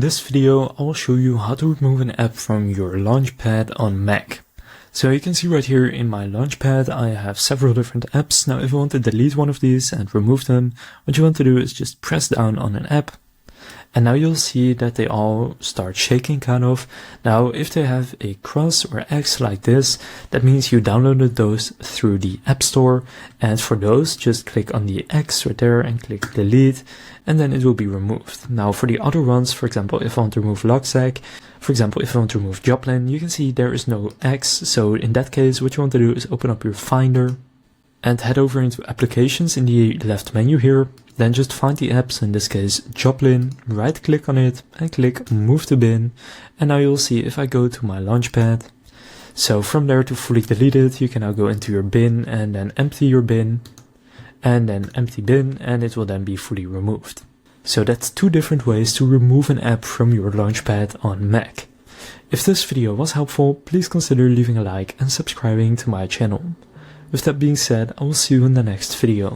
In this video, I will show you how to remove an app from your Launchpad on Mac. So you can see right here in my Launchpad, I have several different apps. Now, if you want to delete one of these and remove them, what you want to do is just press down on an app. And now you'll see that they all start shaking kind of. Now, if they have a cross or X like this, that means you downloaded those through the App Store. And for those, just click on the X right there and click delete, and then it will be removed. Now, for the other ones, for example, if I want to remove Logsac, for example, if I want to remove Joplin, you can see there is no X. So in that case, what you want to do is open up your Finder and head over into Applications in the left menu here. Then just find the apps, in this case Joplin, right click on it and click Move to Bin. And now you'll see if I go to my Launchpad. So from there, to fully delete it, you can now go into your bin and then empty your bin and then empty bin, and it will then be fully removed. So that's two different ways to remove an app from your Launchpad on Mac. If this video was helpful, please consider leaving a like and subscribing to my channel. With that being said, I will see you in the next video.